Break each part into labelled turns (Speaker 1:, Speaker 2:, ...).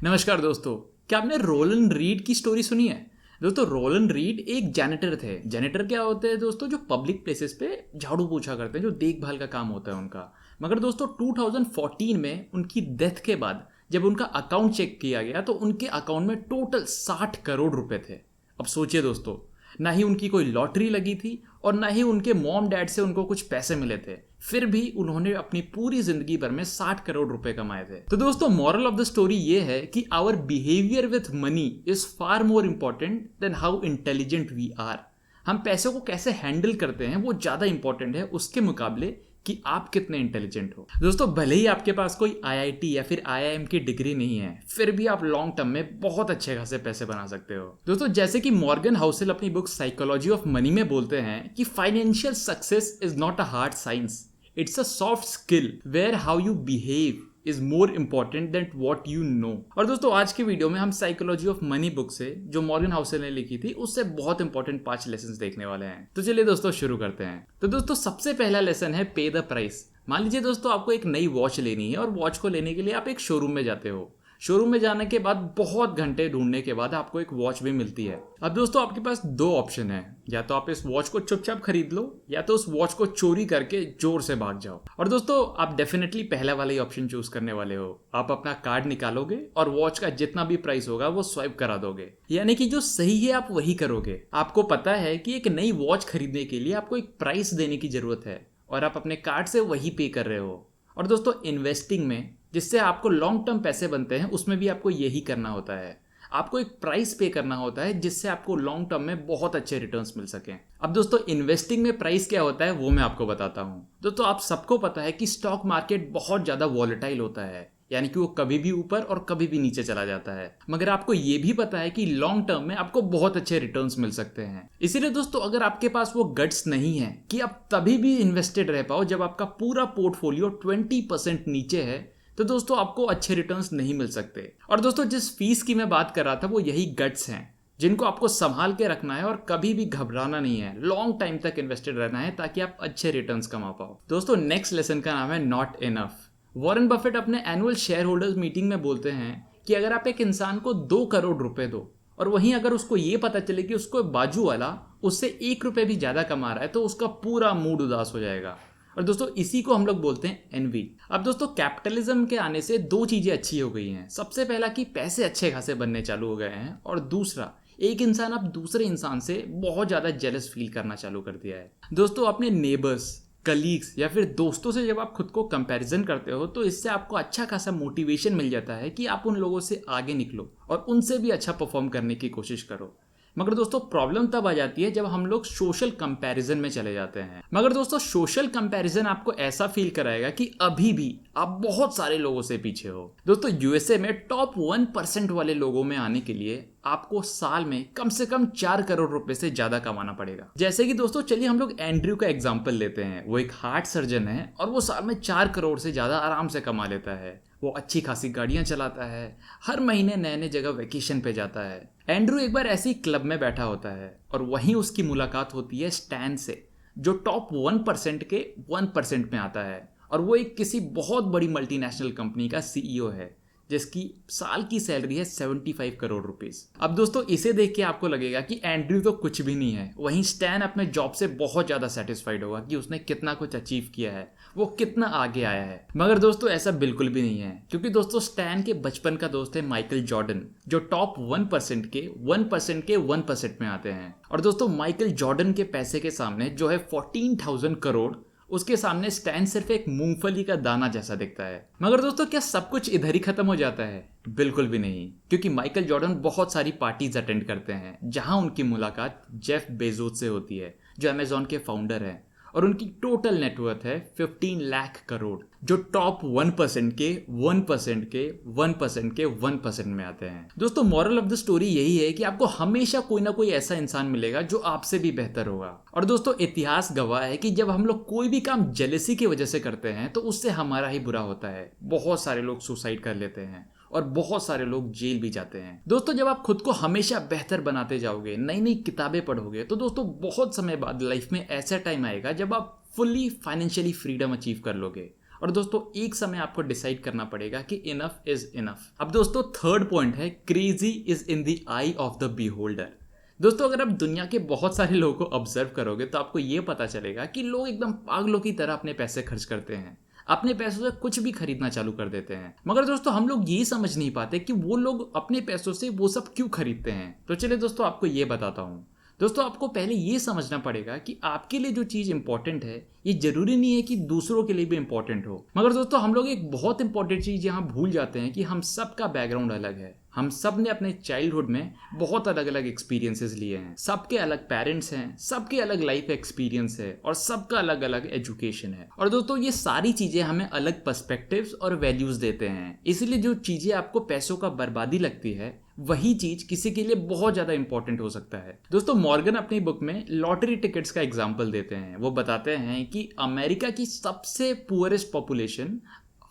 Speaker 1: नमस्कार दोस्तों। क्या आपने रोलन रीड की स्टोरी सुनी है? दोस्तों, रोलन रीड एक जैनिटर थे। जैनिटर क्या होते हैं दोस्तों? जो पब्लिक प्लेसेस पे झाड़ू पोछा करते हैं, जो देखभाल का काम होता है उनका। मगर दोस्तों 2014 में उनकी डेथ के बाद जब उनका अकाउंट चेक किया गया तो उनके अकाउंट में टोटल 60 करोड़ रुपए थे। अब सोचिए दोस्तों, ना ही उनकी कोई लॉटरी लगी थी और ना ही उनके मॉम डैड से उनको कुछ पैसे मिले थे, फिर भी उन्होंने अपनी पूरी जिंदगी भर में 60 करोड़ रुपए कमाए थे। तो दोस्तों, मॉरल ऑफ द स्टोरी ये है कि our behaviour with money is far more important than how intelligent we are. हम पैसों को कैसे हैंडल करते हैं वो ज्यादा इंपॉर्टेंट है उसके मुकाबले कि आप कितने इंटेलिजेंट हो। दोस्तों, भले ही आपके पास कोई आईआईटी या फिर आईआईएम की डिग्री नहीं है, फिर भी आप लॉन्ग टर्म में बहुत अच्छे खासे पैसे बना सकते हो। दोस्तों, जैसे कि मॉर्गन हाउसेल अपनी बुक साइकोलॉजी ऑफ मनी में बोलते हैं कि financial success is not a hard science, it's a soft skill where how you behave is more important than what you know. और दोस्तों, आज की वीडियो में हम साइकोलॉजी ऑफ मनी बुक से, जो मॉर्गन हाउसेल ने लिखी थी, उससे बहुत इंपॉर्टेंट 5 लेसन देखने वाले हैं। तो चलिए दोस्तों शुरू करते हैं। तो दोस्तों, सबसे पहला लेसन है पे द प्राइस। मान लीजिए दोस्तों, आपको एक नई वॉच लेनी है और वॉच को लेने के लिए आप एक शोरूम में जाते हो। शोरूम में जाने के बाद बहुत घंटे ढूंढने के बाद आपको एक वॉच भी मिलती है। अब दोस्तों, आपके पास 2 ऑप्शन है, या तो आप इस वॉच को चुपचाप खरीद लो या तो उस वॉच को चोरी करके जोर से भाग जाओ। और दोस्तों, आप डेफिनेटली पहला वाला ही ऑप्शन चूज करने वाले हो। आप अपना कार्ड निकालोगे और वॉच का जितना भी प्राइस होगा वो स्वाइप करा दोगे, यानी कि जो सही है आप वही करोगे। आपको पता है कि एक नई वॉच खरीदने के लिए आपको एक प्राइस देने की जरूरत है और आप अपने कार्ड से वही पे कर रहे हो। और दोस्तों, इन्वेस्टिंग में जिससे आपको लॉन्ग टर्म पैसे बनते हैं, उसमें भी आपको यही करना होता है। आपको एक प्राइस पे करना होता है जिससे आपको लॉन्ग टर्म में बहुत अच्छे रिटर्न्स मिल सकें। अब दोस्तों, इन्वेस्टिंग में प्राइस क्या होता है वो मैं आपको बताता हूं। दोस्तों, आप सबको पता है कि स्टॉक मार्केट बहुत ज्यादा वॉलेटाइल होता है, यानी कि वो कभी भी ऊपर और कभी भी नीचे चला जाता है। मगर आपको ये भी पता है कि लॉन्ग टर्म में आपको बहुत अच्छे रिटर्न्स मिल सकते हैं। इसीलिए दोस्तों, अगर आपके पास वो गट्स नहीं है कि आप तभी भी इन्वेस्टेड रह पाओ जब आपका पूरा पोर्टफोलियो 20% नीचे है, तो दोस्तों आपको अच्छे रिटर्न्स नहीं मिल सकते। और दोस्तों, जिस फीस की मैं बात कर रहा था वो यही गट्स हैं जिनको आपको संभाल के रखना है और कभी भी घबराना नहीं है। लॉन्ग टाइम तक इन्वेस्टेड रहना है ताकि आप अच्छे रिटर्न्स कमा पाओ। दोस्तों, नेक्स्ट लेसन का नाम है नॉट इनफ। वॉरेन बफेट अपने एनुअल शेयर होल्डर्स मीटिंग में बोलते हैं कि अगर आप एक इंसान को 2 करोड़ रुपए दो और वहीं अगर उसको ये पता चले कि उसको बाजू वाला उससे 1 रुपए भी ज्यादा कमा रहा है, तो उसका पूरा मूड उदास हो जाएगा। और दोस्तों, इसी को हम लोग बोलते हैं एनवी। अब दोस्तों, कैपिटलिज्म के आने से 2 चीजें अच्छी हो गई हैं। सबसे पहला कि पैसे अच्छे खासे बनने चालू हो गए हैं, और दूसरा, एक इंसान अब दूसरे इंसान से बहुत ज्यादा जेलस फील करना चालू कर दिया है। दोस्तों, अपने नेबर्स, कलीग्स या फिर दोस्तों से जब आप खुद को कंपैरिजन करते हो तो इससे आपको अच्छा खासा मोटिवेशन मिल जाता है कि आप उन लोगों से आगे निकलो और उनसे भी अच्छा परफॉर्म करने की कोशिश करो। मगर दोस्तों, प्रॉब्लम तब आ जाती है जब हम लोग सोशल कंपैरिजन में चले जाते हैं। मगर दोस्तों, सोशल कंपैरिजन आपको ऐसा फील कराएगा कि अभी भी आप बहुत सारे लोगों से पीछे हो। दोस्तों, यूएसए में टॉप 1% वाले लोगों में आने के लिए आपको साल में कम से कम 4 करोड़ रुपए से ज्यादा कमाना पड़ेगा। जैसे कि दोस्तों, चलिए हम लोग एंड्रयू का एग्जाम्पल लेते हैं। वो एक हार्ट सर्जन है और वो साल में 4 करोड़ से ज्यादा आराम से कमा लेता है। वो अच्छी खासी गाड़ियां चलाता है, हर महीने नए नए जगह वेकेशन पे जाता है। एंड्रू एक बार ऐसी क्लब में बैठा होता है और वहीं उसकी मुलाकात होती है स्टैन से, जो टॉप 1% के 1% में आता है। और वो एक किसी बहुत बड़ी मल्टीनेशनल कंपनी का सीईओ है जिसकी साल की सैलरी है 75 करोड़ रुपीस। अब दोस्तों, इसे देख के आपको लगेगा कि एंड्रयू तो कुछ भी नहीं है, वहीं स्टैन अपने जॉब से बहुत ज्यादा सेटिस्फाइड होगा कि उसने कितना कुछ अचीव किया है, वो कितना आगे आया है। मगर दोस्तों, ऐसा बिल्कुल भी नहीं है, क्योंकि दोस्तों, स्टैन के बचपन का दोस्त है माइकल जॉर्डन, जो टॉप 1% के 1% में आते हैं। और दोस्तों, माइकल जॉर्डन के पैसे के सामने जो है 14,000 करोड़, उसके सामने स्टैन सिर्फ एक मूंगफली का दाना जैसा दिखता है। मगर दोस्तों, क्या सब कुछ इधर ही खत्म हो जाता है? बिल्कुल भी नहीं, क्योंकि माइकल जॉर्डन बहुत सारी पार्टीज अटेंड करते हैं जहां उनकी मुलाकात जेफ बेजोस से होती है, जो अमेजॉन के फाउंडर हैं। और उनकी टोटल नेटवर्थ है 15 लाख करोड़, जो टॉप 1% के 1% के 1% के 1% में आते हैं। दोस्तों, मॉरल ऑफ द स्टोरी यही है कि आपको हमेशा कोई ना कोई ऐसा इंसान मिलेगा जो आपसे भी बेहतर होगा। और दोस्तों, इतिहास गवाह है कि जब हम लोग कोई भी काम जेलेसी की वजह से करते हैं तो उससे हमारा ही बुरा होता है। बहुत सारे लोग सुसाइड कर लेते हैं और बहुत सारे लोग जेल भी जाते हैं। दोस्तों, जब आप खुद को हमेशा बेहतर बनाते जाओगे, नई नई किताबें पढ़ोगे, तो दोस्तों बहुत समय बाद लाइफ में ऐसा टाइम आएगा जब आप फुल्ली फाइनेंशियली फ्रीडम अचीव कर लोगे और दोस्तों एक समय आपको डिसाइड करना पड़ेगा कि इनफ इज इनफ। अब दोस्तों थर्ड पॉइंट है, crazy is in the I of the beholder. दोस्तों अगर आप दुनिया के बहुत सारे लोगों को ऑब्जर्व करोगे तो आपको ये पता चलेगा कि लोग एकदम पागलों की तरह अपने पैसे खर्च करते हैं, अपने पैसों से कुछ भी खरीदना चालू कर देते हैं। मगर दोस्तों हम लोग ये समझ नहीं पाते कि वो लोग अपने पैसों से वो सब क्यों खरीदते हैं। तो चलिए दोस्तों आपको ये बताता हूँ। दोस्तों आपको पहले ये समझना पड़ेगा कि आपके लिए जो चीज़ इंपॉर्टेंट है ये जरूरी नहीं है कि दूसरों के लिए भी इंपॉर्टेंट हो। मगर दोस्तों हम लोग एक बहुत इंपॉर्टेंट चीज़ यहाँ भूल जाते हैं कि हम सबका बैकग्राउंड अलग है। हम सब ने अपने चाइल्डहुड में बहुत अलग अलग एक्सपीरियंसेस लिए हैं, सबके अलग पेरेंट्स हैं, सबके अलग लाइफ एक्सपीरियंस है और सबका अलग अलग एजुकेशन है। और दोस्तों ये सारी चीज़ें हमें अलग पर्सपेक्टिव्स और वैल्यूज देते हैं। इसलिए जो चीज़ें आपको पैसों का बर्बादी लगती है वही चीज किसी के लिए बहुत ज्यादा इंपॉर्टेंट हो सकता है। दोस्तों मॉर्गन अपनी बुक में लॉटरी टिकट्स का एग्जांपल देते हैं। वो बताते हैं कि अमेरिका की सबसे पुअरेस्ट पॉपुलेशन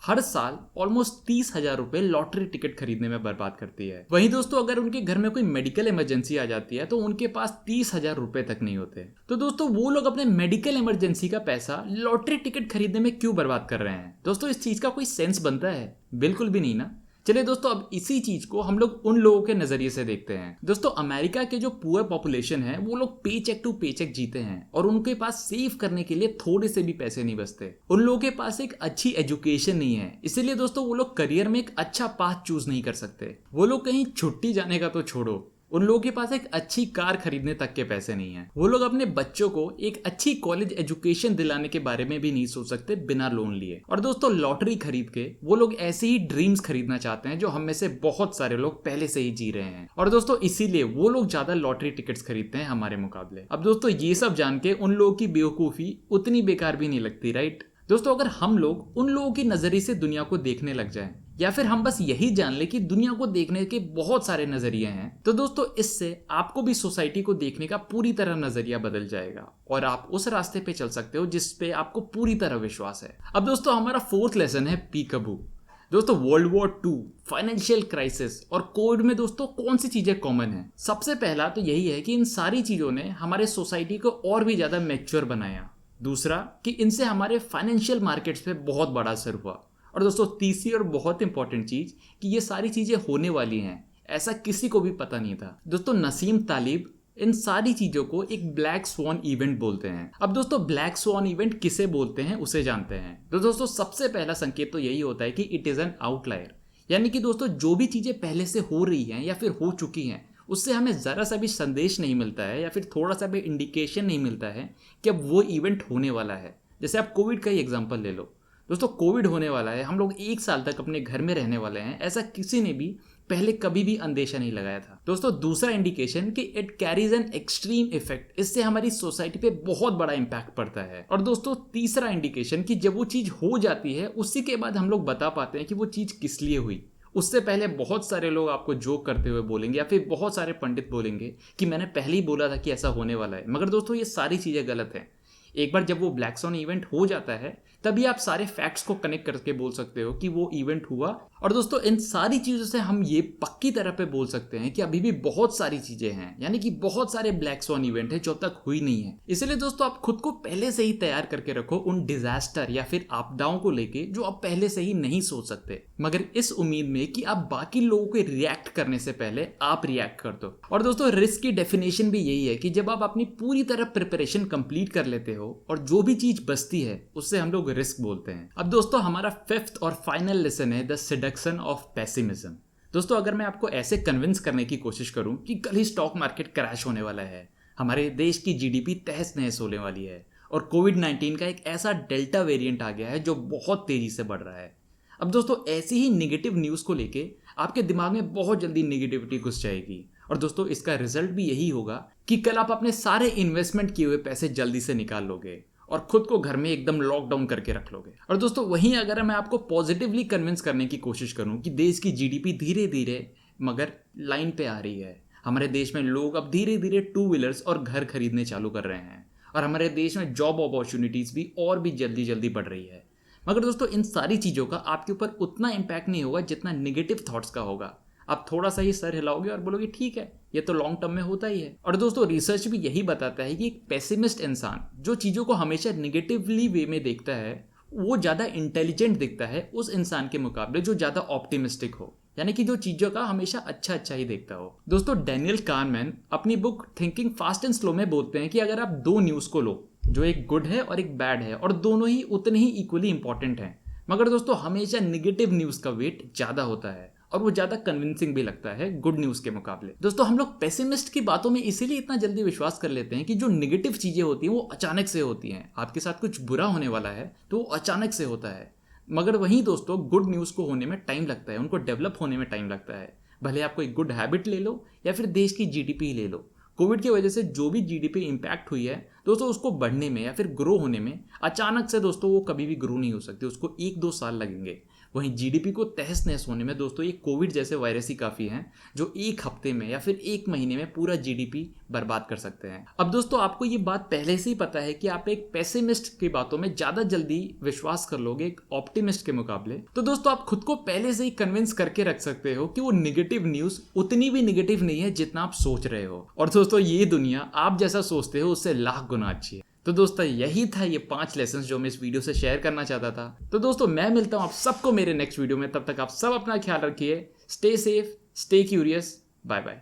Speaker 1: हर साल ऑलमोस्ट 30,000 रुपए लॉटरी टिकट खरीदने में बर्बाद करती है। वहीं दोस्तों अगर उनके घर में कोई मेडिकल इमरजेंसी आ जाती है तो उनके पास 30,000 रुपए तक नहीं होते। तो दोस्तों वो लोग अपने मेडिकल इमरजेंसी का पैसा लॉटरी टिकट खरीदने में क्यों बर्बाद कर रहे हैं। दोस्तों इस चीज का कोई सेंस बनता है? बिल्कुल भी नहीं ना। चलिए दोस्तों अब इसी चीज को हम लोग उन लोगों के नजरिए से देखते हैं। दोस्तों अमेरिका के जो पुअर पॉपुलेशन है वो लोग पे चेक टू पे चेक जीते हैं और उनके पास सेव करने के लिए थोड़े से भी पैसे नहीं बचते। उन लोगों के पास एक अच्छी एजुकेशन नहीं है, इसीलिए दोस्तों वो लोग करियर में एक अच्छा पाथ चूज नहीं कर सकते। वो लोग कहीं छुट्टी जाने का तो छोड़ो, उन लोगों के पास एक अच्छी कार खरीदने तक के पैसे नहीं है। वो लोग अपने बच्चों को एक अच्छी कॉलेज एजुकेशन दिलाने के बारे में भी नहीं सोच सकते बिना लोन लिए। और दोस्तों लॉटरी खरीद के वो लोग ऐसे ही ड्रीम्स खरीदना चाहते हैं जो हम में से बहुत सारे लोग पहले से ही जी रहे हैं। और दोस्तों इसीलिए वो लोग ज्यादा लॉटरी टिकट्स खरीदते हैं हमारे मुकाबले। अब दोस्तों ये सब जान के उन लोगों की बेवकूफी उतनी बेकार भी नहीं लगती, राइट? दोस्तों अगर हम लोग उन लोगों के नजरिए से दुनिया को देखने लग जाएं, या फिर हम बस यही जान ले कि दुनिया को देखने के बहुत सारे नजरिए हैं, तो दोस्तों इससे आपको भी सोसाइटी को देखने का पूरी तरह नजरिया बदल जाएगा और आप उस रास्ते पे चल सकते हो जिस पे आपको पूरी तरह विश्वास है। अब दोस्तों हमारा फोर्थ लेसन है पीकअबू। दोस्तों वर्ल्ड वॉर 2, फाइनेंशियल क्राइसिस और कोविड में दोस्तों कौन सी चीजें कॉमन है? सबसे पहला तो यही है कि इन सारी चीजों ने हमारे सोसाइटी को और भी ज्यादा मैच्योर बनाया। दूसरा कि इनसे हमारे फाइनेंशियल मार्केट्स पे बहुत बड़ा असर हुआ। और दोस्तों तीसरी और बहुत इंपॉर्टेंट चीज कि ये सारी चीजें होने वाली हैं, ऐसा किसी को भी पता नहीं था। दोस्तों नसीम तालिब इन सारी चीजों को एक ब्लैक स्वॉन इवेंट बोलते हैं। अब दोस्तों ब्लैक स्वॉन इवेंट किसे बोलते हैं उसे जानते हैं। तो दोस्तों सबसे पहला संकेत तो यही होता है कि इट इज एन आउटलायर, यानी कि दोस्तों जो भी चीजें पहले से हो रही हैं या फिर हो चुकी हैं उससे हमें जरा सा भी संदेश नहीं मिलता है या फिर थोड़ा सा भी इंडिकेशन नहीं मिलता है कि अब वो इवेंट होने वाला है। जैसे आप कोविड का ही एग्जांपल ले लो। दोस्तों कोविड होने वाला है, हम लोग 1 साल तक अपने घर में रहने वाले हैं, ऐसा किसी ने भी पहले कभी भी अंदेशा नहीं लगाया था। दोस्तों दूसरा इंडिकेशन कि it carries an extreme effect, इससे हमारी सोसाइटी पे बहुत बड़ा इंपैक्ट पड़ता है। और दोस्तों तीसरा इंडिकेशन कि जब वो चीज हो जाती है उसी के बाद हम लोग बता पाते हैं कि वो चीज किस लिए हुई। उससे पहले बहुत सारे लोग आपको जोक करते हुए बोलेंगे या फिर बहुत सारे पंडित बोलेंगे कि मैंने पहले ही बोला था कि ऐसा होने वाला है। मगर दोस्तों ये सारी चीजें गलत हैं। एक बार जब वो ब्लैक स्वॉन इवेंट हो जाता है तभी आप सारे फैक्ट्स को कनेक्ट करके बोल सकते हो कि वो इवेंट हुआ। और दोस्तों इन सारी चीजों से हम ये पक्की तरह पे बोल सकते हैं कि अभी भी बहुत सारी चीजें हैं, यानी कि बहुत सारे ब्लैक स्वॉन इवेंट है जो अब तक हुई नहीं है। इसलिए दोस्तों आप खुद को पहले से ही तैयार करके रखो उन डिजास्टर या फिर आपदाओं को लेके जो आप पहले से ही नहीं सोच सकते, मगर इस उम्मीद में कि आप बाकी लोगों के रिएक्ट करने से पहले आप रिएक्ट कर दो। और दोस्तों रिस्क की डेफिनेशन भी यही है कि जब आप अपनी पूरी तरह प्रिपरेशन कंप्लीट कर लेते हो और जो भी चीज बचती है उससे हम लोग रिस्क बोलते हैं। अब दोस्तों हमारा 5th और फाइनल लेसन है द सेडक्शन ऑफ पेसिमिज्म। दोस्तों अगर मैं आपको ऐसे कन्विंस करने की कोशिश करूं कि कल ही स्टॉक मार्केट क्रैश होने वाला है, हमारे देश की जीडीपी तहस नहस होने वाली है और कोविड-19 का एक ऐसा डेल्टा वेरिएंट आ गया है जो बहुत तेजी से बढ़ रहा है। अब दोस्तों ऐसी ही निगेटिव न्यूज़ को लेके आपके दिमाग में बहुत जल्दी निगेटिविटी घुस जाएगी और दोस्तों इसका रिजल्ट भी यही होगा कि कल आप अपने सारे इन्वेस्टमेंट किए हुए पैसे जल्दी से निकाल लोगे और खुद को घर में एकदम लॉकडाउन करके रख लोगे। और दोस्तों वहीं अगर मैं आपको पॉजिटिवली कन्विंस करने की कोशिश करूं कि देश की जीडीपी धीरे धीरे मगर लाइन पे आ रही है, हमारे देश में लोग अब धीरे धीरे 2 व्हीलर्स और घर खरीदने चालू कर रहे हैं और हमारे देश में जॉब अपॉर्चुनिटीज भी और भी जल्दी जल्दी बढ़ रही है, मगर दोस्तों इन सारी चीज़ों का आपके ऊपर उतना इम्पैक्ट नहीं होगा जितना निगेटिव थॉट्स का होगा। आप थोड़ा सा ही सर हिलाओगे और बोलोगे ठीक है ये तो लॉन्ग टर्म में होता ही है। और दोस्तों रिसर्च भी यही बताता है कि एक पेसिमिस्ट इंसान जो चीज़ों को हमेशा निगेटिवली वे में देखता है वो ज़्यादा इंटेलिजेंट दिखता है उस इंसान के मुकाबले जो ज़्यादा ऑप्टिमिस्टिक हो, यानी कि जो चीज़ों का हमेशा अच्छा अच्छा ही देखता हो। दोस्तों डैनियल kahneman अपनी book thinking fast and slow में बोलते हैं कि अगर आप दो न्यूज़ को लो, जो एक गुड है और एक बैड है, और दोनों ही उतने ही इक्वली इंपॉर्टेंट हैं, मगर दोस्तों हमेशा निगेटिव न्यूज़ का वेट ज़्यादा होता है और वो ज़्यादा कन्विंसिंग भी लगता है गुड न्यूज़ के मुकाबले। दोस्तों हम लोग पेसिमिस्ट की बातों में इसीलिए इतना जल्दी विश्वास कर लेते हैं कि जो निगेटिव चीज़ें होती हैं वो अचानक से होती हैं। आपके साथ कुछ बुरा होने वाला है तो वो अचानक से होता है, मगर वहीं दोस्तों गुड न्यूज़ को होने में टाइम लगता है, उनको डेवलप होने में टाइम लगता है। भले आप कोई गुड हैबिट ले लो या फिर देश की जीडीपी ले लो, कोविड की वजह से जो भी जीडीपी इम्पैक्ट हुई है दोस्तों, उसको बढ़ने में या फिर ग्रो होने में अचानक से दोस्तों वो कभी भी ग्रो नहीं हो सकती, उसको 1-2 साल लगेंगे। वहीं जीडीपी को तहस नहस होने में दोस्तों ये कोविड जैसे वायरस ही काफ़ी हैं, जो एक हफ्ते में या फिर एक महीने में पूरा जीडीपी बर्बाद कर सकते हैं। अब दोस्तों आपको ये बात पहले से ही पता है कि आप एक पेसिमिस्ट की बातों में ज़्यादा जल्दी विश्वास कर लोगे एक ऑप्टिमिस्ट के मुकाबले, तो दोस्तों आप खुद को पहले से ही कन्विंस करके रख सकते हो कि वो निगेटिव न्यूज़ उतनी भी निगेटिव नहीं है जितना आप सोच रहे हो। और दोस्तों ये दुनिया आप जैसा सोचते हो उससे लाख गुना अच्छी है। तो दोस्तों यही था ये 5 लेसन्स जो मैं इस वीडियो से शेयर करना चाहता था। तो दोस्तों मैं मिलता हूँ आप सबको मेरे नेक्स्ट वीडियो में, तब तक आप सब अपना ख्याल रखिए। Stay safe, stay curious, bye bye.